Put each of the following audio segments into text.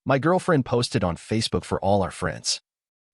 My girlfriend posted on Facebook for all our friends.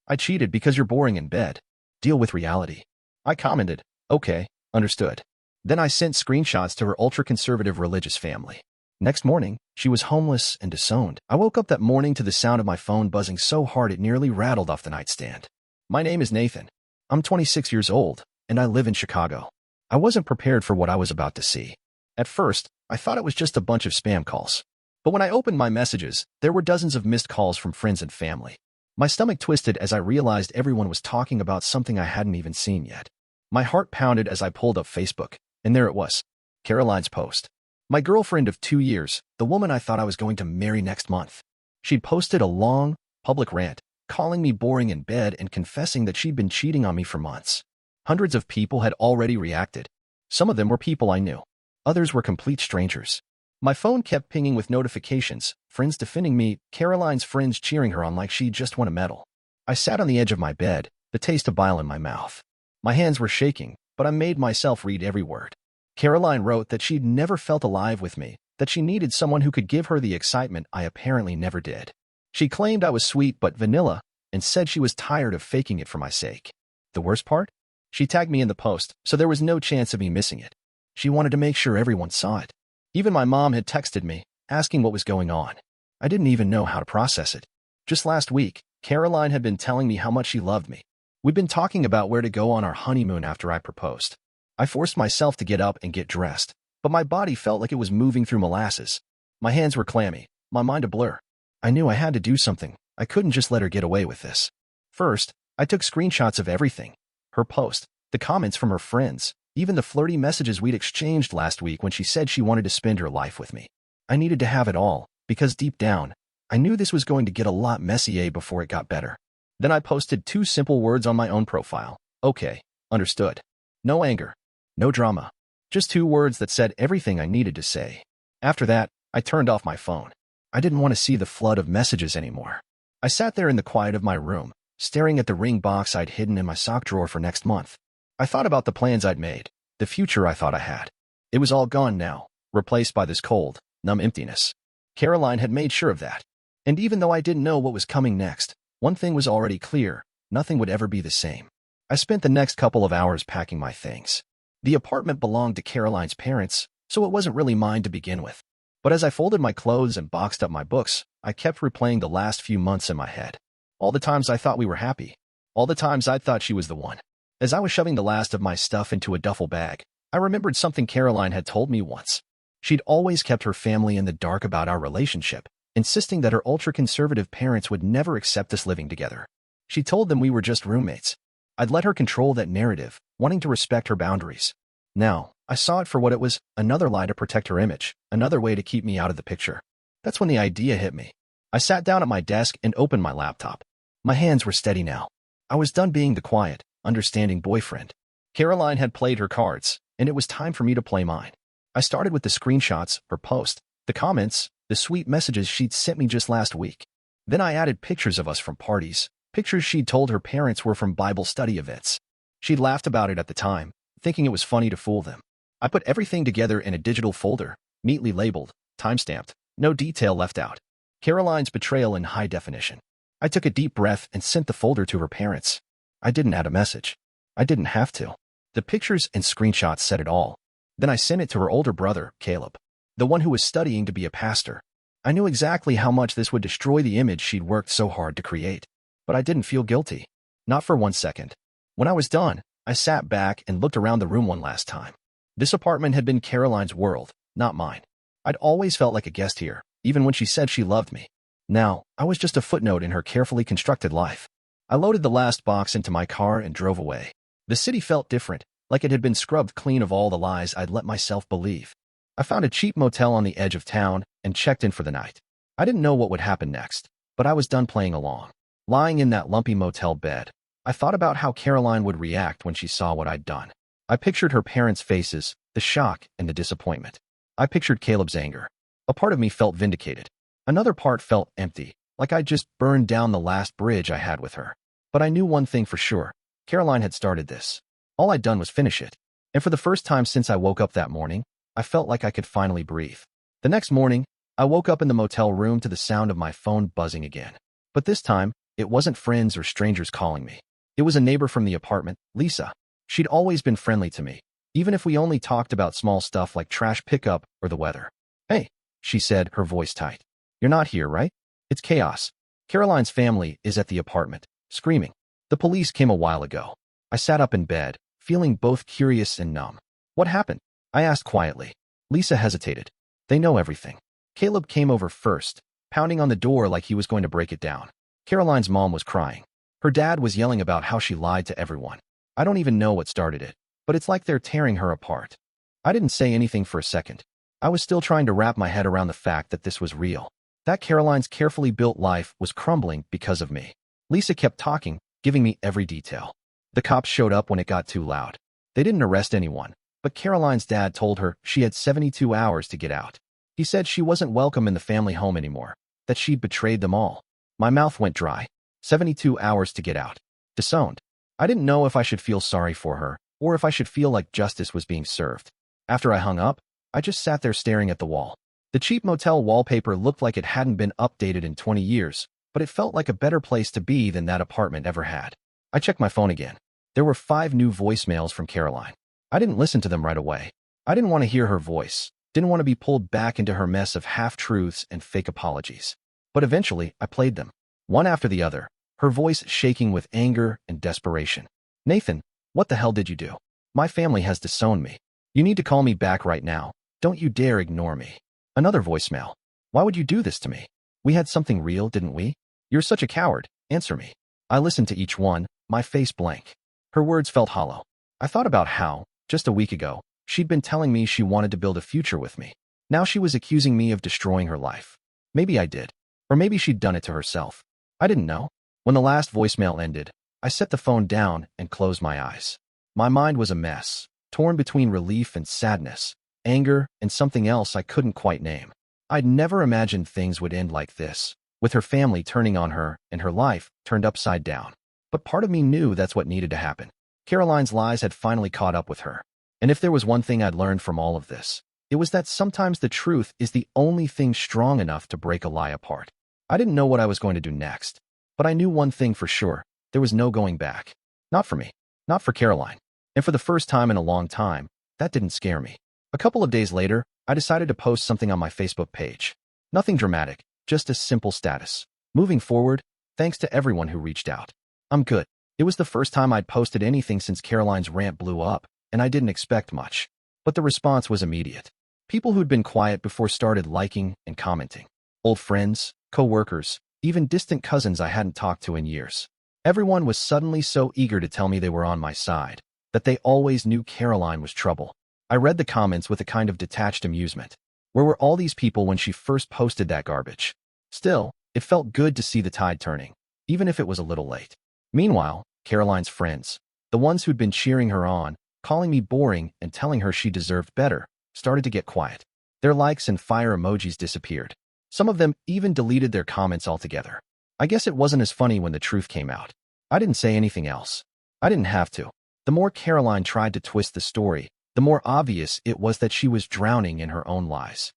I cheated because you're boring in bed. Deal with reality. I commented, okay, understood. Then I sent screenshots to her ultra-conservative religious family. Next morning, she was homeless and disowned. I woke up that morning to the sound of my phone buzzing so hard it nearly rattled off the nightstand. My name is Nathan. I'm 26 years old, and I live in Chicago. I wasn't prepared for what I was about to see. At first, I thought it was just a bunch of spam calls. But when I opened my messages, there were dozens of missed calls from friends and family. My stomach twisted as I realized everyone was talking about something I hadn't even seen yet. My heart pounded as I pulled up Facebook, and there it was, Caroline's post. My girlfriend of 2 years, the woman I thought I was going to marry next month. She'd posted a long, public rant, calling me boring in bed and confessing that she'd been cheating on me for months. Hundreds of people had already reacted. Some of them were people I knew. Others were complete strangers. My phone kept pinging with notifications, friends defending me, Caroline's friends cheering her on like she just won a medal. I sat on the edge of my bed, the taste of bile in my mouth. My hands were shaking, but I made myself read every word. Caroline wrote that she'd never felt alive with me, that she needed someone who could give her the excitement I apparently never did. She claimed I was sweet but vanilla, and said she was tired of faking it for my sake. The worst part? She tagged me in the post, so there was no chance of me missing it. She wanted to make sure everyone saw it. Even my mom had texted me, asking what was going on. I didn't even know how to process it. Just last week, Caroline had been telling me how much she loved me. We'd been talking about where to go on our honeymoon after I proposed. I forced myself to get up and get dressed, but my body felt like it was moving through molasses. My hands were clammy, my mind a blur. I knew I had to do something. I couldn't just let her get away with this. First, I took screenshots of everything. Her post, the comments from her friends, even the flirty messages we'd exchanged last week when she said she wanted to spend her life with me. I needed to have it all, because deep down, I knew this was going to get a lot messier before it got better. Then I posted 2 simple words on my own profile. Okay, understood. No anger. No drama. Just 2 words that said everything I needed to say. After that, I turned off my phone. I didn't want to see the flood of messages anymore. I sat there in the quiet of my room, staring at the ring box I'd hidden in my sock drawer for next month. I thought about the plans I'd made, the future I thought I had. It was all gone now, replaced by this cold, numb emptiness. Caroline had made sure of that. And even though I didn't know what was coming next, one thing was already clear: nothing would ever be the same. I spent the next couple of hours packing my things. The apartment belonged to Caroline's parents, so it wasn't really mine to begin with. But as I folded my clothes and boxed up my books, I kept replaying the last few months in my head. All the times I thought we were happy. All the times I thought she was the one. As I was shoving the last of my stuff into a duffel bag, I remembered something Caroline had told me once. She'd always kept her family in the dark about our relationship, insisting that her ultra-conservative parents would never accept us living together. She told them we were just roommates. I'd let her control that narrative, wanting to respect her boundaries. Now, I saw it for what it was: another lie to protect her image, another way to keep me out of the picture. That's when the idea hit me. I sat down at my desk and opened my laptop. My hands were steady now. I was done being the quiet, understanding boyfriend. Caroline had played her cards, and it was time for me to play mine. I started with the screenshots, her post, the comments, the sweet messages she'd sent me just last week. Then I added pictures of us from parties, pictures she'd told her parents were from Bible study events. She'd laughed about it at the time, thinking it was funny to fool them. I put everything together in a digital folder, neatly labeled, time-stamped, no detail left out. Caroline's betrayal in high definition. I took a deep breath and sent the folder to her parents. I didn't add a message. I didn't have to. The pictures and screenshots said it all. Then I sent it to her older brother, Caleb, the one who was studying to be a pastor. I knew exactly how much this would destroy the image she'd worked so hard to create. But I didn't feel guilty. Not for 1 second. When I was done, I sat back and looked around the room one last time. This apartment had been Caroline's world, not mine. I'd always felt like a guest here, even when she said she loved me. Now, I was just a footnote in her carefully constructed life. I loaded the last box into my car and drove away. The city felt different, like it had been scrubbed clean of all the lies I'd let myself believe. I found a cheap motel on the edge of town and checked in for the night. I didn't know what would happen next, but I was done playing along. Lying in that lumpy motel bed, I thought about how Caroline would react when she saw what I'd done. I pictured her parents' faces, the shock and the disappointment. I pictured Caleb's anger. A part of me felt vindicated. Another part felt empty, like I'd just burned down the last bridge I had with her. But I knew one thing for sure: Caroline had started this. All I'd done was finish it. And for the first time since I woke up that morning, I felt like I could finally breathe. The next morning, I woke up in the motel room to the sound of my phone buzzing again. But this time, it wasn't friends or strangers calling me. It was a neighbor from the apartment, Lisa. She'd always been friendly to me, even if we only talked about small stuff like trash pickup or the weather. "Hey," she said, her voice tight. "You're not here, right? It's chaos. Caroline's family is at the apartment, screaming. The police came a while ago." I sat up in bed, feeling both curious and numb. "What happened?" I asked quietly. Lisa hesitated. "They know everything." Caleb came over first, pounding on the door like he was going to break it down. Caroline's mom was crying. Her dad was yelling about how she lied to everyone. I don't even know what started it, but it's like they're tearing her apart. I didn't say anything for a second. I was still trying to wrap my head around the fact that this was real. That Caroline's carefully built life was crumbling because of me. Lisa kept talking, giving me every detail. The cops showed up when it got too loud. They didn't arrest anyone, but Caroline's dad told her she had 72 hours to get out. He said she wasn't welcome in the family home anymore, that she'd betrayed them all. My mouth went dry. 72 hours to get out. Disowned. I didn't know if I should feel sorry for her, or if I should feel like justice was being served. After I hung up, I just sat there staring at the wall. The cheap motel wallpaper looked like it hadn't been updated in 20 years, but it felt like a better place to be than that apartment ever had. I checked my phone again. There were 5 new voicemails from Caroline. I didn't listen to them right away. I didn't want to hear her voice. Didn't want to be pulled back into her mess of half-truths and fake apologies. But eventually, I played them, one after the other, her voice shaking with anger and desperation. "Nathan, what the hell did you do? My family has disowned me. You need to call me back right now. Don't you dare ignore me." Another voicemail. "Why would you do this to me? We had something real, didn't we? You're such a coward. Answer me." I listened to each one, my face blank. Her words felt hollow. I thought about how, just a week ago, she'd been telling me she wanted to build a future with me. Now she was accusing me of destroying her life. Maybe I did. Or maybe she'd done it to herself. I didn't know. When the last voicemail ended, I set the phone down and closed my eyes. My mind was a mess, torn between relief and sadness, anger and something else I couldn't quite name. I'd never imagined things would end like this, with her family turning on her and her life turned upside down. But part of me knew that's what needed to happen. Caroline's lies had finally caught up with her. And if there was one thing I'd learned from all of this, it was that sometimes the truth is the only thing strong enough to break a lie apart. I didn't know what I was going to do next, but I knew one thing for sure. There was no going back. Not for me. Not for Caroline. And for the first time in a long time, that didn't scare me. A couple of days later, I decided to post something on my Facebook page. Nothing dramatic, just a simple status. "Moving forward, thanks to everyone who reached out. I'm good." It was the first time I'd posted anything since Caroline's rant blew up, and I didn't expect much. But the response was immediate. People who'd been quiet before started liking and commenting. Old friends, co-workers, even distant cousins I hadn't talked to in years. Everyone was suddenly so eager to tell me they were on my side, that they always knew Caroline was trouble. I read the comments with a kind of detached amusement. Where were all these people when she first posted that garbage? Still, it felt good to see the tide turning, even if it was a little late. Meanwhile, Caroline's friends, the ones who'd been cheering her on, calling me boring and telling her she deserved better, started to get quiet. Their likes and fire emojis disappeared. Some of them even deleted their comments altogether. I guess it wasn't as funny when the truth came out. I didn't say anything else. I didn't have to. The more Caroline tried to twist the story, the more obvious it was that she was drowning in her own lies.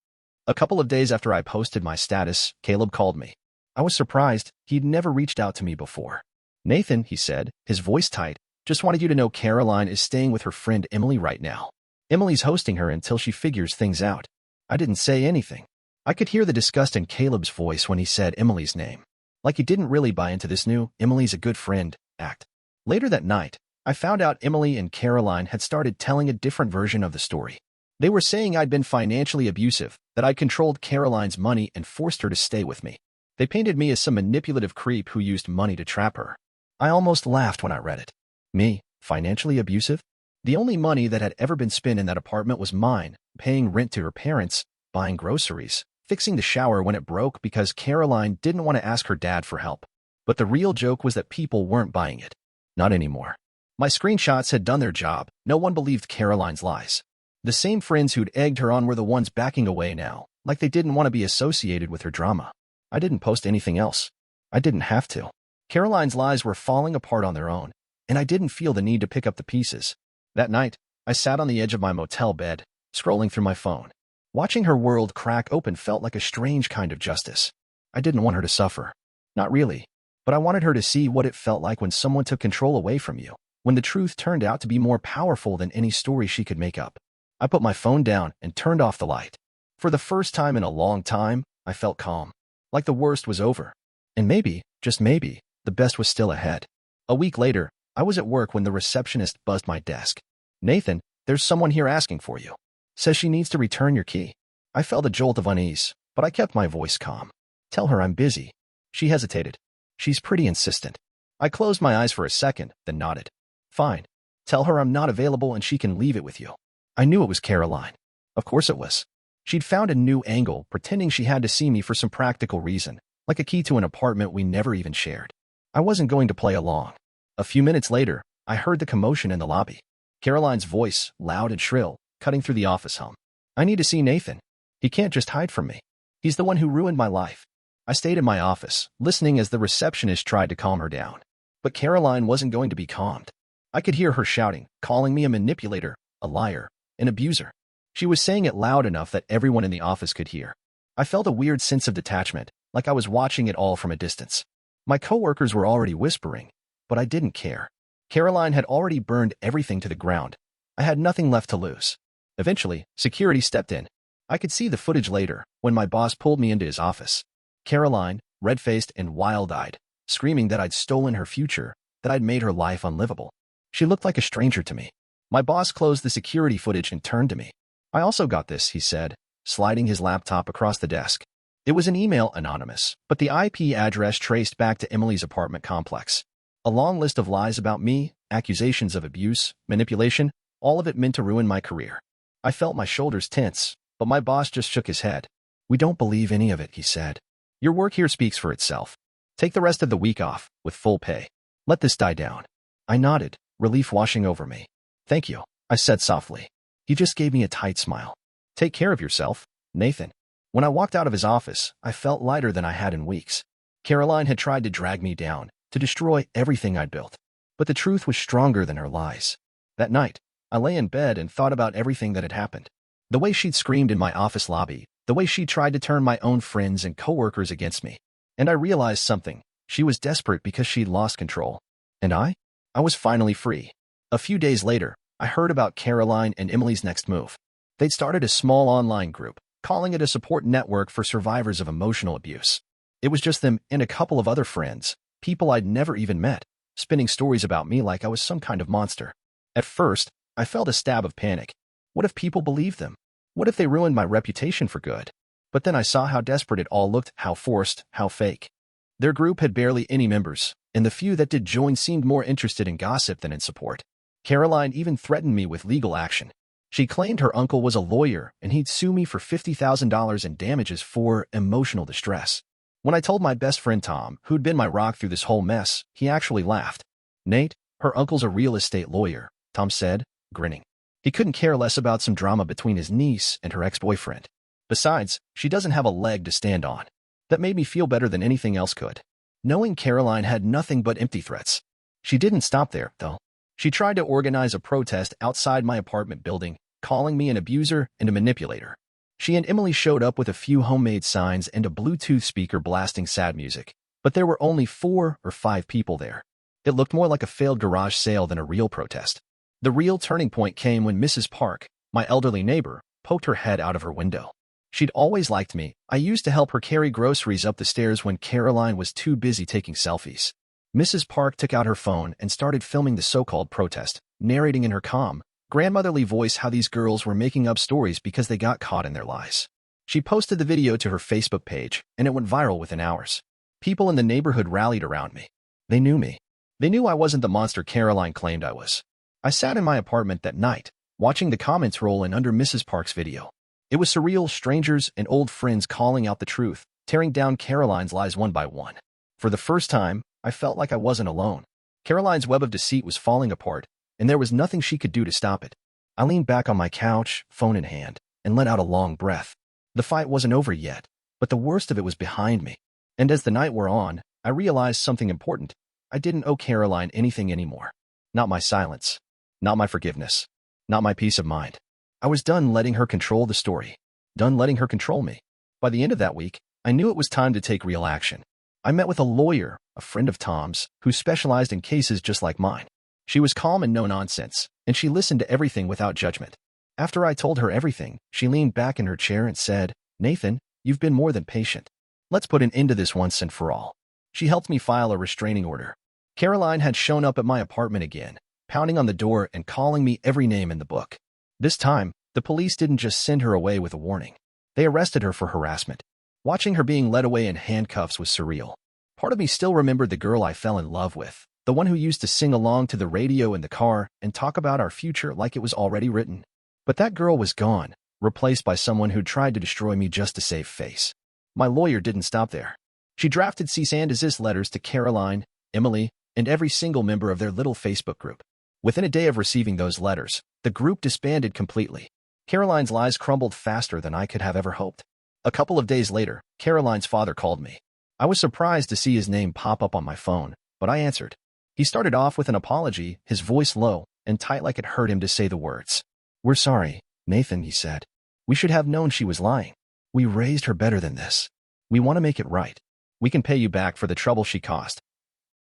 A couple of days after I posted my status, Caleb called me. I was surprised. He'd never reached out to me before. "Nathan," he said, his voice tight, "just wanted you to know Caroline is staying with her friend Emily right now. Emily's hosting her until she figures things out." I didn't say anything. I could hear the disgust in Caleb's voice when he said Emily's name. Like he didn't really buy into this new "Emily's a good friend" act. Later that night, I found out Emily and Caroline had started telling a different version of the story. They were saying I'd been financially abusive, that I'd controlled Caroline's money and forced her to stay with me. They painted me as some manipulative creep who used money to trap her. I almost laughed when I read it. Me, financially abusive? The only money that had ever been spent in that apartment was mine, paying rent to her parents, buying groceries, fixing the shower when it broke because Caroline didn't want to ask her dad for help. But the real joke was that people weren't buying it. Not anymore. My screenshots had done their job. No one believed Caroline's lies. The same friends who'd egged her on were the ones backing away now, like they didn't want to be associated with her drama. I didn't post anything else. I didn't have to. Caroline's lies were falling apart on their own, and I didn't feel the need to pick up the pieces. That night, I sat on the edge of my motel bed, scrolling through my phone. Watching her world crack open felt like a strange kind of justice. I didn't want her to suffer. Not really. But I wanted her to see what it felt like when someone took control away from you, when the truth turned out to be more powerful than any story she could make up. I put my phone down and turned off the light. For the first time in a long time, I felt calm. Like the worst was over. And maybe, just maybe, the best was still ahead. A week later, I was at work when the receptionist buzzed my desk. "Nathan, there's someone here asking for you. Says she needs to return your key." I felt a jolt of unease, but I kept my voice calm. "Tell her I'm busy." She hesitated. "She's pretty insistent." I closed my eyes for a second, then nodded. "Fine. Tell her I'm not available and she can leave it with you." I knew it was Caroline. Of course it was. She'd found a new angle, pretending she had to see me for some practical reason, like a key to an apartment we never even shared. I wasn't going to play along. A few minutes later, I heard the commotion in the lobby. Caroline's voice, loud and shrill, cutting through the office hum. "I need to see Nathan. He can't just hide from me. He's the one who ruined my life." I stayed in my office, listening as the receptionist tried to calm her down. But Caroline wasn't going to be calmed. I could hear her shouting, calling me a manipulator, a liar, an abuser. She was saying it loud enough that everyone in the office could hear. I felt a weird sense of detachment, like I was watching it all from a distance. My coworkers were already whispering, but I didn't care. Caroline had already burned everything to the ground. I had nothing left to lose. Eventually, security stepped in. I could see the footage later, when my boss pulled me into his office. Caroline, red-faced and wild-eyed, screaming that I'd stolen her future, that I'd made her life unlivable. She looked like a stranger to me. My boss closed the security footage and turned to me. "I also got this," he said, sliding his laptop across the desk. It was an email, anonymous, but the IP address traced back to Emily's apartment complex. A long list of lies about me, accusations of abuse, manipulation, all of it meant to ruin my career. I felt my shoulders tense, but my boss just shook his head. "We don't believe any of it," he said. "Your work here speaks for itself. Take the rest of the week off, with full pay. Let this die down." I nodded, relief washing over me. "Thank you," I said softly. He just gave me a tight smile. "Take care of yourself, Nathan." When I walked out of his office, I felt lighter than I had in weeks. Caroline had tried to drag me down, to destroy everything I'd built. But the truth was stronger than her lies. That night, I lay in bed and thought about everything that had happened. The way she'd screamed in my office lobby, the way she tried to turn my own friends and coworkers against me. And I realized something. She was desperate because she'd lost control. And I was finally free. A few days later, I heard about Caroline and Emily's next move. They'd started a small online group, calling it a support network for survivors of emotional abuse. It was just them and a couple of other friends, people I'd never even met, spinning stories about me like I was some kind of monster. At first, I felt a stab of panic. What if people believed them? What if they ruined my reputation for good? But then I saw how desperate it all looked, how forced, how fake. Their group had barely any members, and the few that did join seemed more interested in gossip than in support. Caroline even threatened me with legal action. She claimed her uncle was a lawyer and he'd sue me for $50,000 in damages for emotional distress. When I told my best friend Tom, who'd been my rock through this whole mess, he actually laughed. "Nate, her uncle's a real estate lawyer," Tom said, grinning. He couldn't care less about some drama between his niece and her ex-boyfriend. Besides, she doesn't have a leg to stand on. That made me feel better than anything else could. Knowing Caroline had nothing but empty threats. She didn't stop there, though. She tried to organize a protest outside my apartment building, calling me an abuser and a manipulator. She and Emily showed up with a few homemade signs and a Bluetooth speaker blasting sad music, but there were only 4 or 5 people there. It looked more like a failed garage sale than a real protest. The real turning point came when Mrs. Park, my elderly neighbor, poked her head out of her window. She'd always liked me. I used to help her carry groceries up the stairs when Caroline was too busy taking selfies. Mrs. Park took out her phone and started filming the so-called protest, narrating in her calm, grandmotherly voice how these girls were making up stories because they got caught in their lies. She posted the video to her Facebook page, and it went viral within hours. People in the neighborhood rallied around me. They knew me. They knew I wasn't the monster Caroline claimed I was. I sat in my apartment that night, watching the comments roll in under Mrs. Park's video. It was surreal, strangers and old friends calling out the truth, tearing down Caroline's lies one by one. For the first time, I felt like I wasn't alone. Caroline's web of deceit was falling apart, and there was nothing she could do to stop it. I leaned back on my couch, phone in hand, and let out a long breath. The fight wasn't over yet, but the worst of it was behind me. And as the night wore on, I realized something important. I didn't owe Caroline anything anymore. Not my silence. Not my forgiveness. Not my peace of mind. I was done letting her control the story. Done letting her control me. By the end of that week, I knew it was time to take real action. I met with a lawyer, a friend of Tom's, who specialized in cases just like mine. She was calm and no nonsense, and she listened to everything without judgment. After I told her everything, she leaned back in her chair and said, "Nathan, you've been more than patient. Let's put an end to this once and for all." She helped me file a restraining order. Caroline had shown up at my apartment again, pounding on the door and calling me every name in the book. This time, the police didn't just send her away with a warning. They arrested her for harassment. Watching her being led away in handcuffs was surreal. Part of me still remembered the girl I fell in love with, the one who used to sing along to the radio in the car and talk about our future like it was already written. But that girl was gone, replaced by someone who tried to destroy me just to save face. My lawyer didn't stop there. She drafted cease and desist letters to Caroline, Emily, and every single member of their little Facebook group. Within a day of receiving those letters, the group disbanded completely. Caroline's lies crumbled faster than I could have ever hoped. A couple of days later, Caroline's father called me. I was surprised to see his name pop up on my phone, but I answered. He started off with an apology, his voice low and tight like it hurt him to say the words. "We're sorry, Nathan," he said. "We should have known she was lying. We raised her better than this. We want to make it right. We can pay you back for the trouble she caused."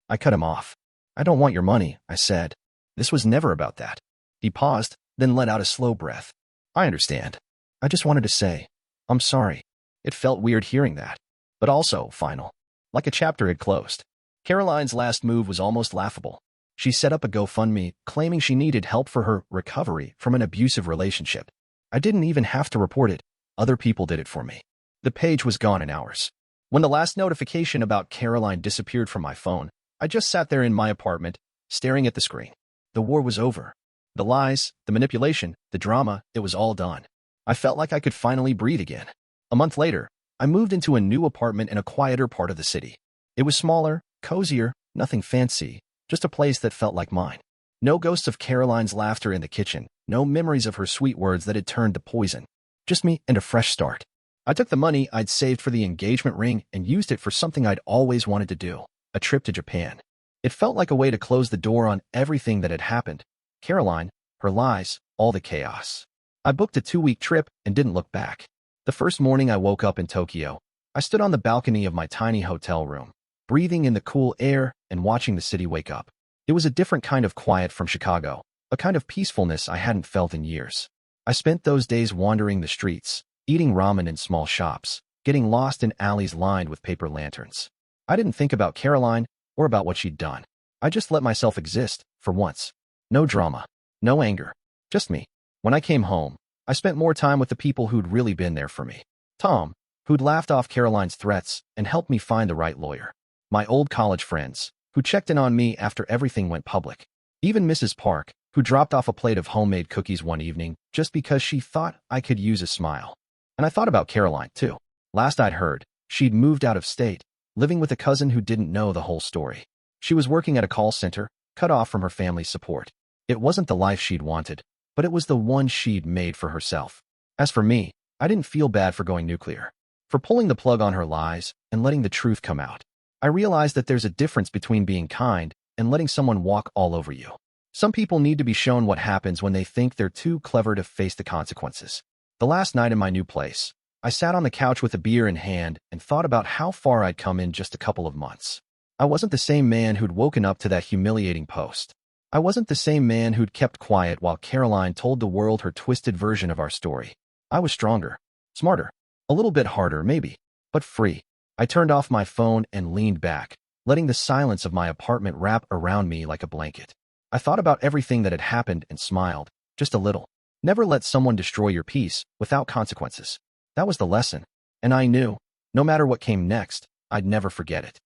I cut him off. "I don't want your money," I said. "This was never about that." He paused, then let out a slow breath. "I understand. I just wanted to say, I'm sorry." It felt weird hearing that, but also final. Like a chapter had closed. Caroline's last move was almost laughable. She set up a GoFundMe, claiming she needed help for her recovery from an abusive relationship. I didn't even have to report it. Other people did it for me. The page was gone in hours. When the last notification about Caroline disappeared from my phone, I just sat there in my apartment, staring at the screen. The war was over. The lies, the manipulation, the drama, it was all done. I felt like I could finally breathe again. A month later, I moved into a new apartment in a quieter part of the city. It was smaller, cozier, nothing fancy, just a place that felt like mine. No ghosts of Caroline's laughter in the kitchen, no memories of her sweet words that had turned to poison. Just me and a fresh start. I took the money I'd saved for the engagement ring and used it for something I'd always wanted to do, a trip to Japan. It felt like a way to close the door on everything that had happened. Caroline, her lies, all the chaos. I booked a 2-week trip and didn't look back. The first morning I woke up in Tokyo, I stood on the balcony of my tiny hotel room, breathing in the cool air and watching the city wake up. It was a different kind of quiet from Chicago, a kind of peacefulness I hadn't felt in years. I spent those days wandering the streets, eating ramen in small shops, getting lost in alleys lined with paper lanterns. I didn't think about Caroline or about what she'd done. I just let myself exist, for once. No drama, no anger, just me. When I came home, I spent more time with the people who'd really been there for me. Tom, who'd laughed off Caroline's threats and helped me find the right lawyer. My old college friends, who checked in on me after everything went public. Even Mrs. Park, who dropped off a plate of homemade cookies one evening just because she thought I could use a smile. And I thought about Caroline, too. Last I'd heard, she'd moved out of state, living with a cousin who didn't know the whole story. She was working at a call center, cut off from her family's support. It wasn't the life she'd wanted, but it was the one she'd made for herself. As for me, I didn't feel bad for going nuclear, for pulling the plug on her lies and letting the truth come out. I realized that there's a difference between being kind and letting someone walk all over you. Some people need to be shown what happens when they think they're too clever to face the consequences. The last night in my new place, I sat on the couch with a beer in hand and thought about how far I'd come in just a couple of months. I wasn't the same man who'd woken up to that humiliating post. I wasn't the same man who'd kept quiet while Caroline told the world her twisted version of our story. I was stronger, smarter, a little bit harder maybe, but free. I turned off my phone and leaned back, letting the silence of my apartment wrap around me like a blanket. I thought about everything that had happened and smiled, just a little. Never let someone destroy your peace without consequences. That was the lesson, and I knew, no matter what came next, I'd never forget it.